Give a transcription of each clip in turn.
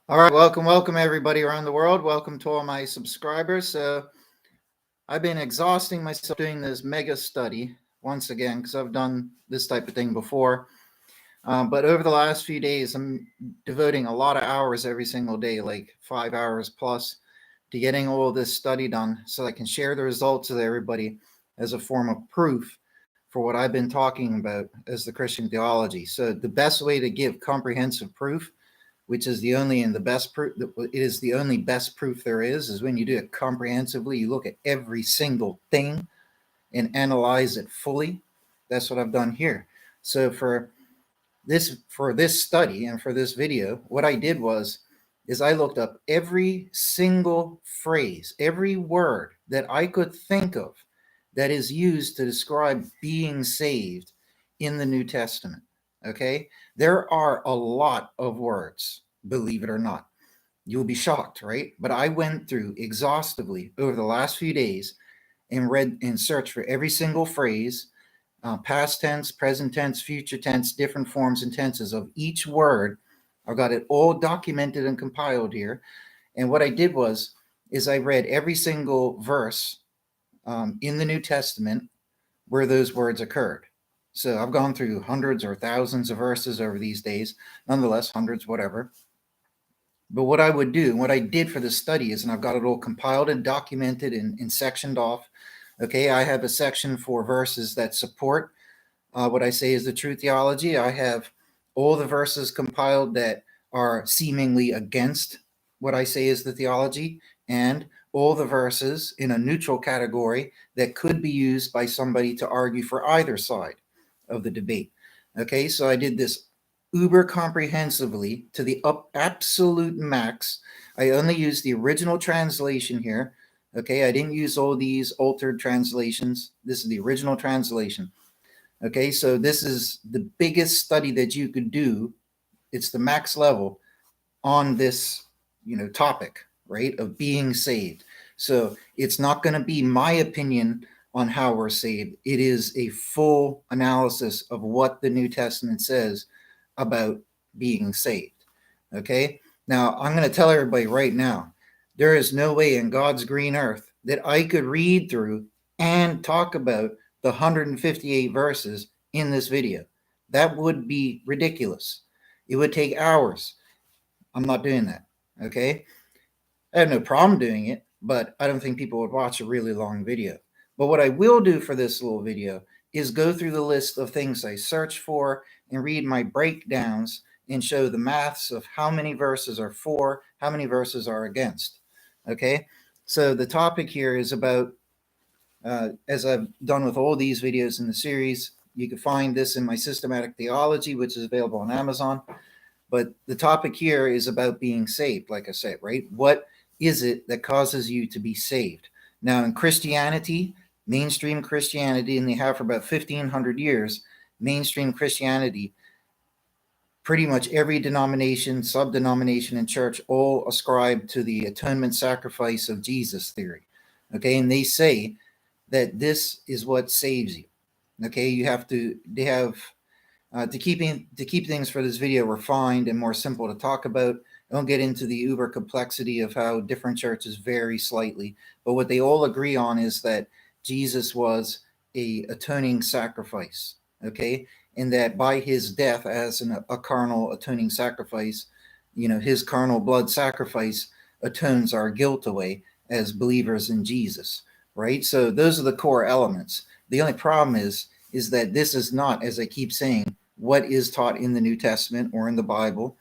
All right, welcome everybody around the world. Welcome to all my subscribers. So I've been exhausting myself doing this mega study once again because I've done this type of thing before. But over the last few days, I'm devoting a lot of hours every single day, like 5 hours plus, to getting all this study done so I can share the results with everybody as a form of proof for what I've been talking about as the Christian theology. So the best way to give comprehensive proof, which is the only and the best proof, it is the only best proof there is when you do it comprehensively. You look at every single thing and analyze it fully. That's what I've done here. So for this study and for this video, what I did is I looked up every single phrase, every word that I could think of that is used to describe being saved in the New Testament. Okay? There are a lot of words, believe it or not. You'll be shocked, right? But I went through exhaustively over the last few days and read and searched for every single phrase, past tense, present tense, future tense, different forms and tenses of each word. I've got it all documented and compiled here. And what I did is I read every single verse in the New Testament where those words occurred. So I've gone through hundreds or thousands of verses over these days, nonetheless, hundreds, whatever. But what I would do, what I did for the study is, and I've got it all compiled and documented and sectioned off. Okay, I have a section for verses that support what I say is the true theology. I have all the verses compiled that are seemingly against what I say is the theology, and all the verses in a neutral category that could be used by somebody to argue for either side of the debate. Okay, so I did this uber comprehensively to the absolute max. I only used the original translation here. Okay, I didn't use all these altered translations. This is the original translation. Okay, so this is the biggest study that you could do. It's the max level on this, topic, right, of being saved. So it's not going to be my opinion on how we're saved. It is a full analysis of what the New Testament says about being saved. Okay, now I'm going to tell everybody right now, there is no way in God's green earth that I could read through and talk about the 158 verses in this video. That would be ridiculous. It would take hours. I'm not doing that. Okay. I have no problem doing it, but I don't think people would watch a really long video. But what I will do for this little video is go through the list of things I search for and read my breakdowns and show the maths of how many verses are for, how many verses are against. Okay. So the topic here is about, as I've done with all these videos in the series, you can find this in my Systematic Theology, which is available on Amazon. But the topic here is about being saved, like I said, right? What is it that causes you to be saved? Now, in Christianity, mainstream Christianity, and they have for about 1,500 years, mainstream Christianity, pretty much every denomination, sub-denomination, and church all ascribe to the atonement sacrifice of Jesus theory. Okay, and they say that this is what saves you. Okay, they have to keep things for this video refined and more simple to talk about. I don't get into the uber complexity of how different churches vary slightly, but what they all agree on is that Jesus was a atoning sacrifice, okay, and that by his death as a carnal atoning sacrifice, his carnal blood sacrifice atones our guilt away as believers in Jesus, right? So those are the core elements. The only problem is that this is not, as I keep saying, what is taught in the New Testament or in the Bible.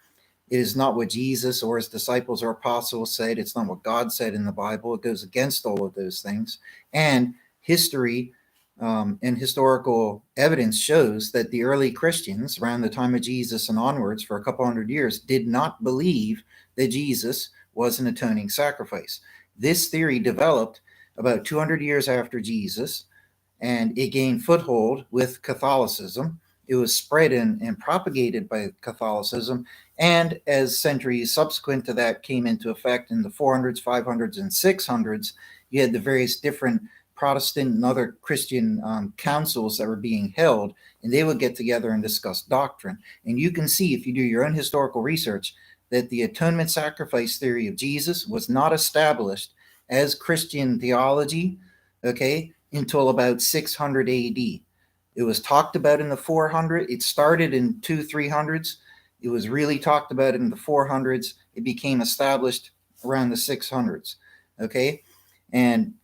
It is not what Jesus or his disciples or apostles said. It's not what God said in the Bible. It goes against all of those things. And history and historical evidence shows that the early Christians, around the time of Jesus and onwards for a couple hundred years, did not believe that Jesus was an atoning sacrifice. This theory developed about 200 years after Jesus, and it gained foothold with Catholicism. It was spread and propagated by Catholicism, and as centuries subsequent to that came into effect in the 400s, 500s, and 600s, you had the various different Protestant and other Christian councils that were being held, and they would get together and discuss doctrine. And you can see, if you do your own historical research, that the atonement sacrifice theory of Jesus was not established as Christian theology, okay, until about 600 AD. It was talked about in the 400s. It started in 200-300s. It was really talked about in the 400s. It became established around the 600s, okay? And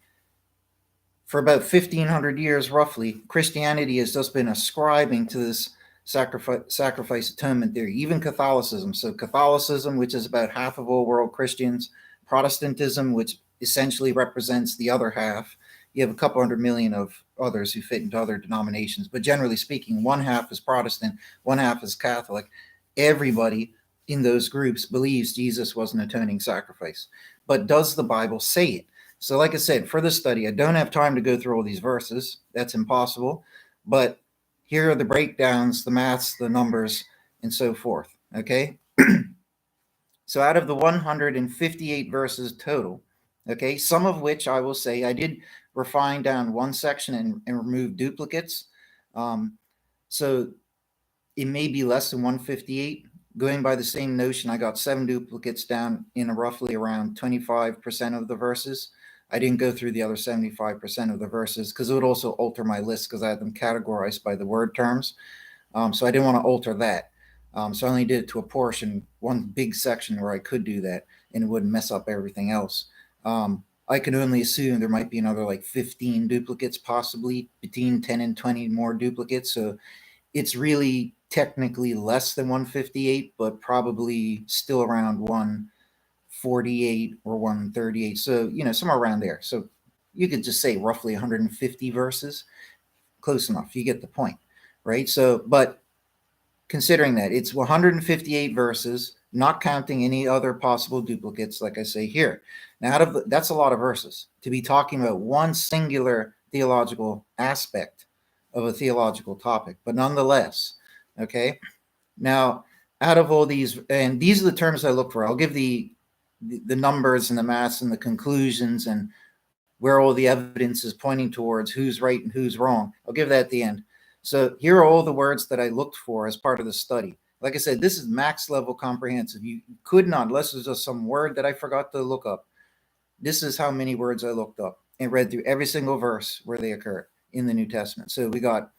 for about 1500 years, roughly, Christianity has just been ascribing to this sacrifice atonement theory, even Catholicism. So Catholicism, which is about half of all world Christians, Protestantism, which essentially represents the other half. You have a couple 100 million of others who fit into other denominations, but generally speaking, one half is Protestant, one half is Catholic. Everybody in those groups believes Jesus was an atoning sacrifice. But does the Bible say it? So like I said, for this study, I don't have time to go through all these verses. That's impossible. But here are the breakdowns, the maths, the numbers, and so forth, okay? So out of the 158 verses total, okay, some of which I will say I did refine down one section and remove duplicates. So it may be less than 158. Going by the same notion, I got 7 duplicates down in roughly around 25% of the verses. I didn't go through the other 75% of the verses because it would also alter my list because I had them categorized by the word terms. So I didn't want to alter that. So I only did it to a portion, one big section where I could do that and it wouldn't mess up everything else. I can only assume there might be another like 15 duplicates, possibly between 10 and 20 more duplicates. So it's really technically less than 158, but probably still around 148 or 138. So, somewhere around there. So you could just say roughly 150 verses. Close enough. You get the point, right? So, but considering that it's 158 verses, not counting any other possible duplicates, like I say here. Now, that's a lot of verses to be talking about one singular theological aspect of a theological topic, but nonetheless, okay. Now, out of all these, and these are the terms I look for. I'll give the numbers and the maths and the conclusions and where all the evidence is pointing towards who's right and who's wrong. I'll give that at the end. So here are all the words that I looked for as part of the study. Like I said, this is max level comprehensive. You could not, unless there's just some word that I forgot to look up. This is how many words I looked up and read through every single verse where they occur in the New Testament. So we got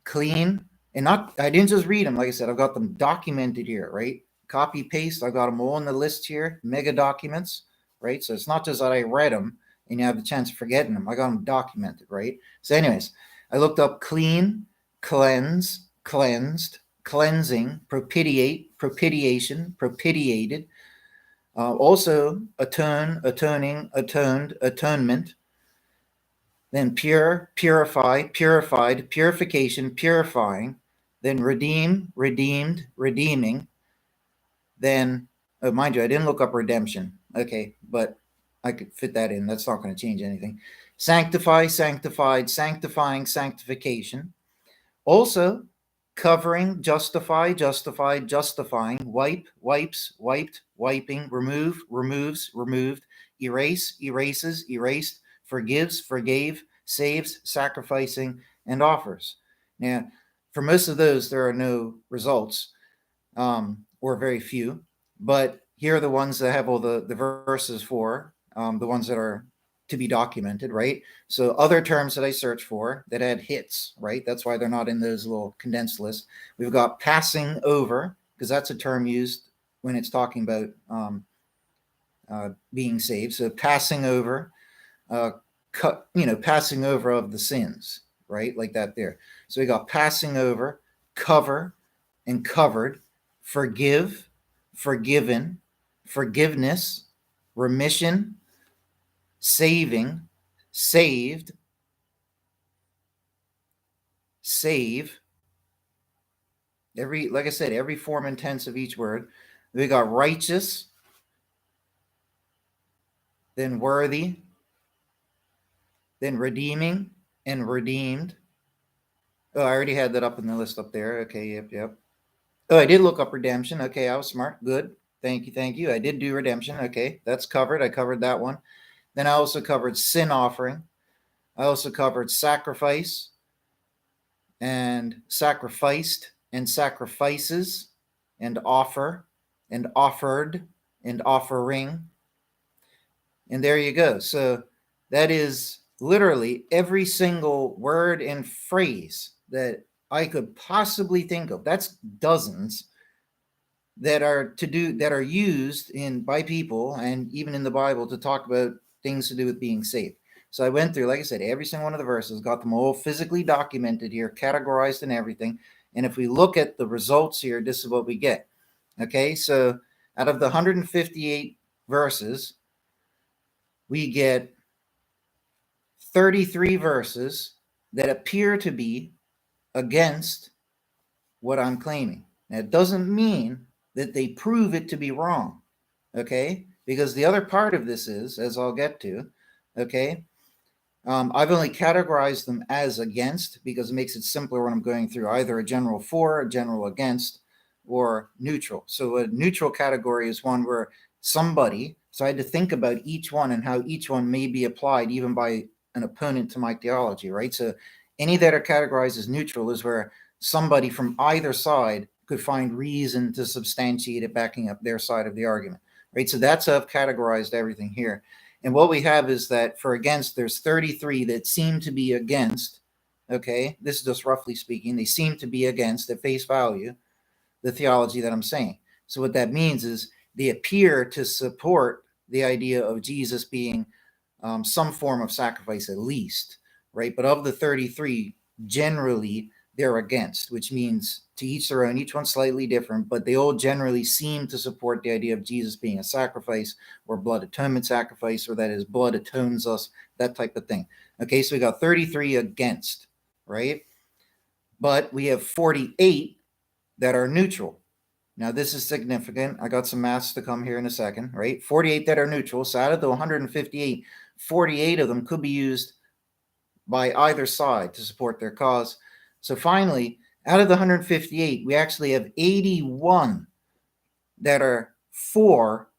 clean, and I didn't just read them. Like I said, I've got them documented here, right? Copy paste. I got them all on the list here, mega documents, right? So it's not just that I read them and you have the chance of forgetting them. I got them documented, right? So anyways, I looked up clean, cleanse, cleansed, cleansing, propitiate, propitiation, propitiated. Also atone, atoning, atoned, atonement. Then pure, purify, purified, purification, purifying. Then redeem, redeemed, redeeming. Then, oh, mind you, I didn't look up redemption. Okay, but I could fit that in. That's not going to change anything. Sanctify, sanctified, sanctifying, sanctification. Also, covering, justify, justified, justifying, wipe, wipes, wiped, wiping, remove, removes, removed, erase, erases, erased, forgives, forgave, saves, sacrificing, and offers. Now, for most of those, there are no results, or very few, but here are the ones that have all the verses for, the ones that are to be documented, right? So other terms that I search for that had hits, right? That's why they're not in those little condensed lists. We've got passing over, because that's a term used when it's talking about being saved. So passing over, passing over of the sins, right? Like that there. So we got passing over, cover, and covered, forgive, forgiven, forgiveness, remission, saving, saved, save. Like I said, every form and tense of each word. We got righteous, then worthy, then redeeming and redeemed. Oh, I already had that up in the list up there. Okay, yep. Oh, I did look up redemption. Okay, I was smart. Good. Thank you. I did do redemption. Okay, that's covered. I covered that one. Then I also covered sin offering. I also covered sacrifice and sacrificed and sacrifices and offer and offered and offering. And there you go. So that is literally every single word and phrase that I could possibly think of. That's dozens that are used in by people and even in the Bible to talk about things to do with being saved. So I went through, like I said, every single one of the verses, got them all physically documented here, categorized and everything. And if we look at the results here, this is what we get. Okay, so out of the 158 verses, we get 33 verses that appear to be against what I'm claiming. Now, it doesn't mean that they prove it to be wrong, okay? Because the other part of this is, as I'll get to, okay, I've only categorized them as against because it makes it simpler when I'm going through either a general for, a general against, or neutral. So a neutral category is one where somebody, so I had to think about each one and how each one may be applied even by an opponent to my theology, right? So any that are categorized as neutral is where somebody from either side could find reason to substantiate it, backing up their side of the argument, right? So that's how I've categorized everything here. And what we have is that for against, there's 33 that seem to be against. Okay, this is just roughly speaking. They seem to be against at face value the theology that I'm saying. So what that means is they appear to support the idea of Jesus being some form of sacrifice at least, right? But of the 33, generally they're against, which means to each their own, each one slightly different, but they all generally seem to support the idea of Jesus being a sacrifice or blood atonement sacrifice, or that his blood atones us, that type of thing. Okay, so we got 33 against, right? But we have 48 that are neutral. Now, this is significant. I got some maths to come here in a second, right? 48 that are neutral. So out of the 158, 48 of them could be used by either side to support their cause. So finally, out of the 158, we actually have 81 that are for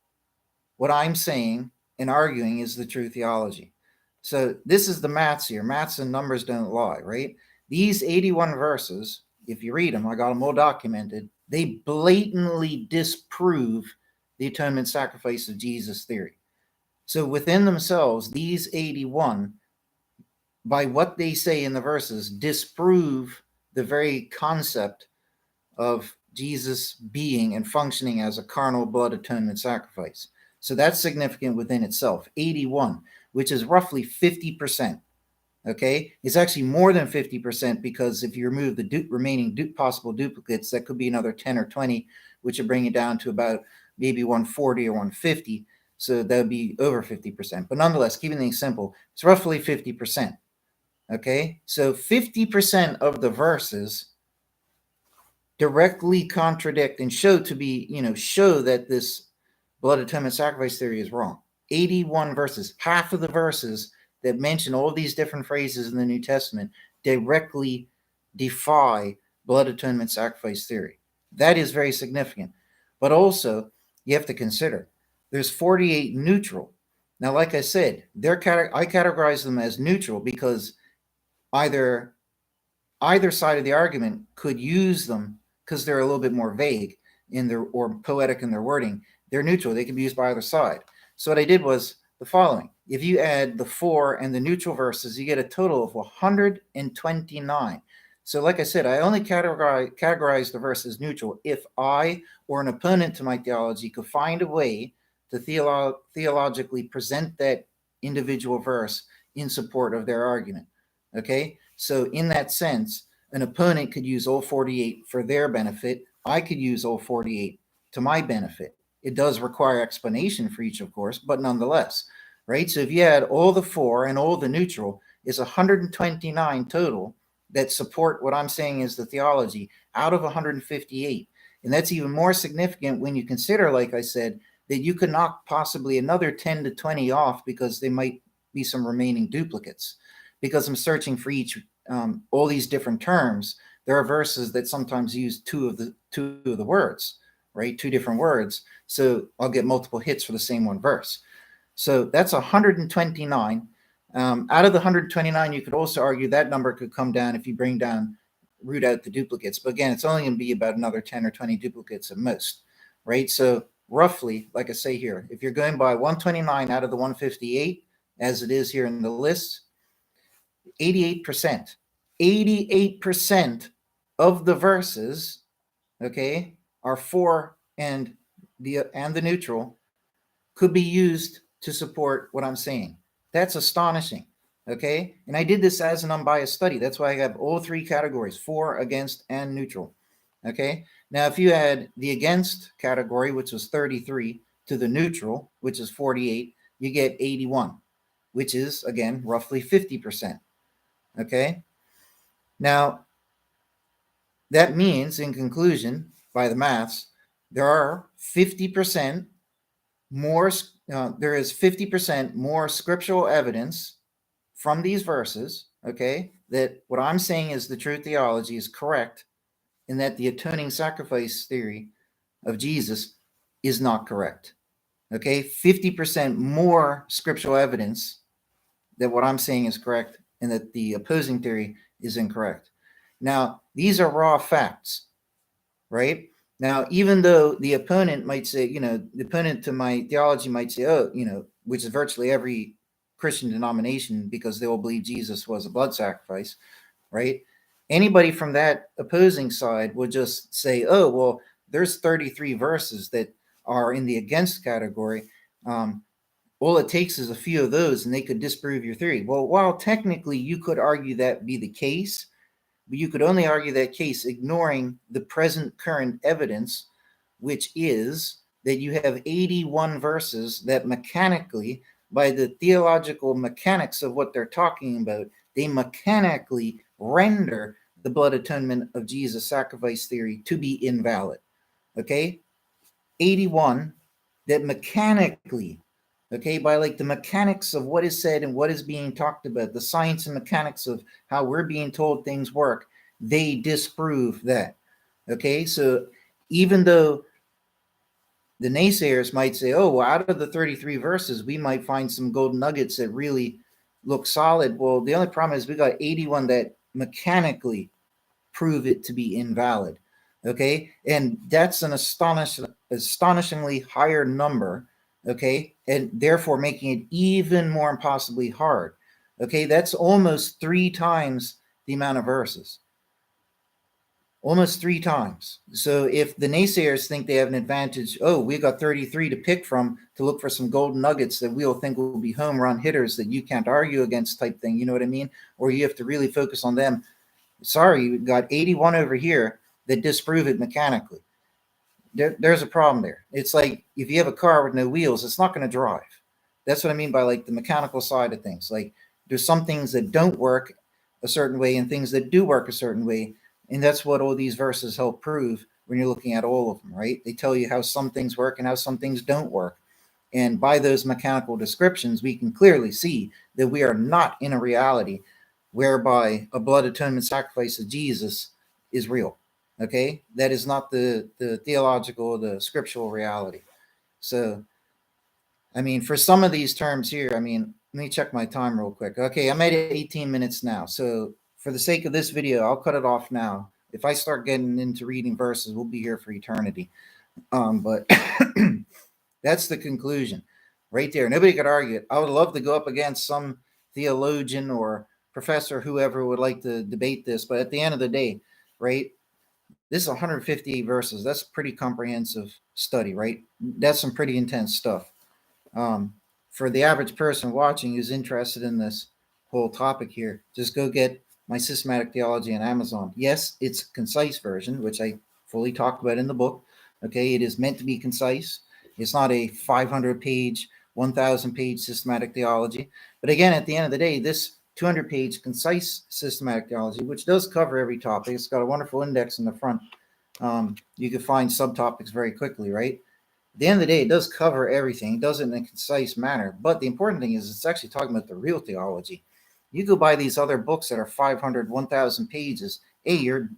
what I'm saying and arguing is the true theology. So this is the maths here. Maths and numbers don't lie, right? These 81 verses, if you read them, I got them all documented, they blatantly disprove the atonement sacrifice of Jesus theory. So within themselves, these 81, by what they say in the verses, disprove the very concept of Jesus being and functioning as a carnal blood atonement sacrifice. So that's significant within itself. 81, which is roughly 50%. Okay, it's actually more than 50% because if you remove the remaining possible duplicates, that could be another 10 or 20, which would bring it down to about maybe 140 or 150. So that would be over 50%. But nonetheless, keeping things simple, it's roughly 50%. Okay, so 50% of the verses directly contradict and show that this blood atonement sacrifice theory is wrong. 81 verses, half of the verses that mention all these different phrases in the New Testament directly defy blood atonement sacrifice theory. That is very significant. But also, you have to consider there's 48 neutral. Now, like I said, I categorize them as neutral because either side of the argument could use them because they're a little bit more vague in their or poetic in their wording. They're neutral. They can be used by either side. So what I did was the following. If you add the for and the neutral verses, you get a total of 129. So like I said, I only categorize the verses neutral if I or an opponent to my theology could find a way to theologically present that individual verse in support of their argument. Okay? So in that sense, an opponent could use all 48 for their benefit. I could use all 48 to my benefit. It does require explanation for each, of course, but nonetheless, right? So if you add all the for and all the neutral, it's 129 total that support what I'm saying is the theology out of 158. And that's even more significant when you consider, like I said, that you could knock possibly another 10 to 20 off because there might be some remaining duplicates. Because I'm searching for each all these different terms, there are verses that sometimes use two of the words, right? Two different words. So I'll get multiple hits for the same one verse. So that's 129. Out of the 129, you could also argue that number could come down if you root out the duplicates. But again, it's only going to be about another 10 or 20 duplicates at most. right? So roughly, like I say here, if you're going by 129 out of the 158, as it is here in the list, 88%, 88% of the verses, okay, are for and the neutral could be used to support what I'm saying. That's astonishing. Okay. And I did this as an unbiased study. That's why I have all three categories: for, against, and neutral. Okay. Now, if you add the against category, which was 33, to the neutral, which is 48, you get 81, which is, again, roughly 50%. Okay. Now, that means, in conclusion, by the maths, there are 50% more, there is 50% more scriptural evidence from these verses, okay, that what I'm saying is the true theology is correct, and that the atoning sacrifice theory of Jesus is not correct. Okay, 50% more scriptural evidence that what I'm saying is correct and that the opposing theory is incorrect. Now, these are raw facts, right? Now, even though the opponent might say, the opponent to my theology might say, oh, which is virtually every Christian denomination, because they will believe Jesus was a blood sacrifice, right? Anybody from that opposing side would just say, oh, well, there's 33 verses that are in the against category. All it takes is a few of those and they could disprove your theory. Well, while technically you could argue that be the case, but you could only argue that case ignoring the present current evidence, which is that you have 81 verses that mechanically, by the theological mechanics of what they're talking about, they mechanically render the blood atonement of Jesus sacrifice theory to be invalid. Okay? 81 that mechanically, okay, by like the mechanics of what is said and what is being talked about, the science and mechanics of how we're being told things work, they disprove that. Okay, so even though the naysayers might say, oh, well, out of the 33 verses, we might find some golden nuggets that really look solid. Well, the only problem is we got 81 that mechanically prove it to be invalid. Okay, and that's an astonishingly higher number. Okay, and therefore making it even more impossibly hard. Okay, that's almost 3 times the amount of verses. Almost 3 times. So if the naysayers think they have an advantage, oh, we got 33 to pick from to look for some golden nuggets that we'll think will be home run hitters that you can't argue against type thing, you know what I mean? Or you have to really focus on them. Sorry, you got 81 over here that disprove it mechanically. There's a problem there. It's like if you have a car with no wheels, it's not going to drive. That's what I mean by like the mechanical side of things. Like there's some things that don't work a certain way and things that do work a certain way. And that's what all these verses help prove when you're looking at all of them, right? They tell you how some things work and how some things don't work. And by those mechanical descriptions, we can clearly see that we are not in a reality whereby a blood atonement sacrifice of Jesus is real. Okay, that is not the theological, the scriptural reality. So, I mean, for some of these terms here, I mean, let me check my time real quick. Okay, I'm at 18 minutes now. So, for the sake of this video, I'll cut it off now. If I start getting into reading verses, we'll be here for eternity. But that's the conclusion right there. Nobody could argue it. I would love to go up against some theologian or professor, whoever would like to debate this. But at the end of the day, right, this is 158 verses. That's a pretty comprehensive study, right? That's some pretty intense stuff. For the average person watching who's interested in this whole topic here, just go get my systematic theology on Amazon. Yes, it's a concise version, which I fully talked about in the book. Okay, it is meant to be concise. It's not a 500-page, 1,000-page systematic theology. But again, at the end of the day, this 200-page concise systematic theology, which does cover every topic. It's got a wonderful index in the front. You can find subtopics very quickly, right? At the end of the day, it does cover everything. It does it in a concise manner. But the important thing is it's actually talking about the real theology. You go buy these other books that are 500, 1,000 pages. A, you're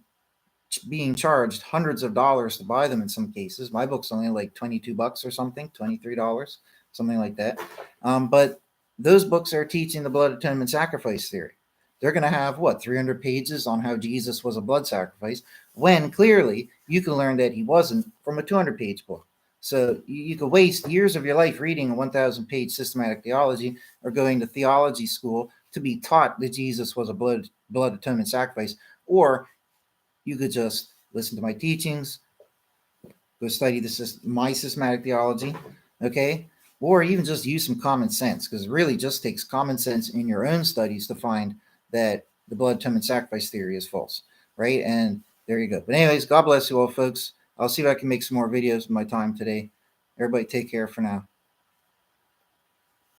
being charged hundreds of dollars to buy them in some cases. My book's only like $22 or something, $23, something like that. But those books are teaching the blood atonement sacrifice theory. They're going to have, 300 pages on how Jesus was a blood sacrifice, when clearly you can learn that he wasn't from a 200-page book. So you could waste years of your life reading a 1,000-page systematic theology or going to theology school to be taught that Jesus was a blood atonement sacrifice, or you could just listen to my teachings, go study my systematic theology, okay? Or even just use some common sense, because it really just takes common sense in your own studies to find that the blood atonement sacrifice theory is false, right? And there you go. But anyways, God bless you all, folks. I'll see if I can make some more videos in my time today. Everybody take care for now.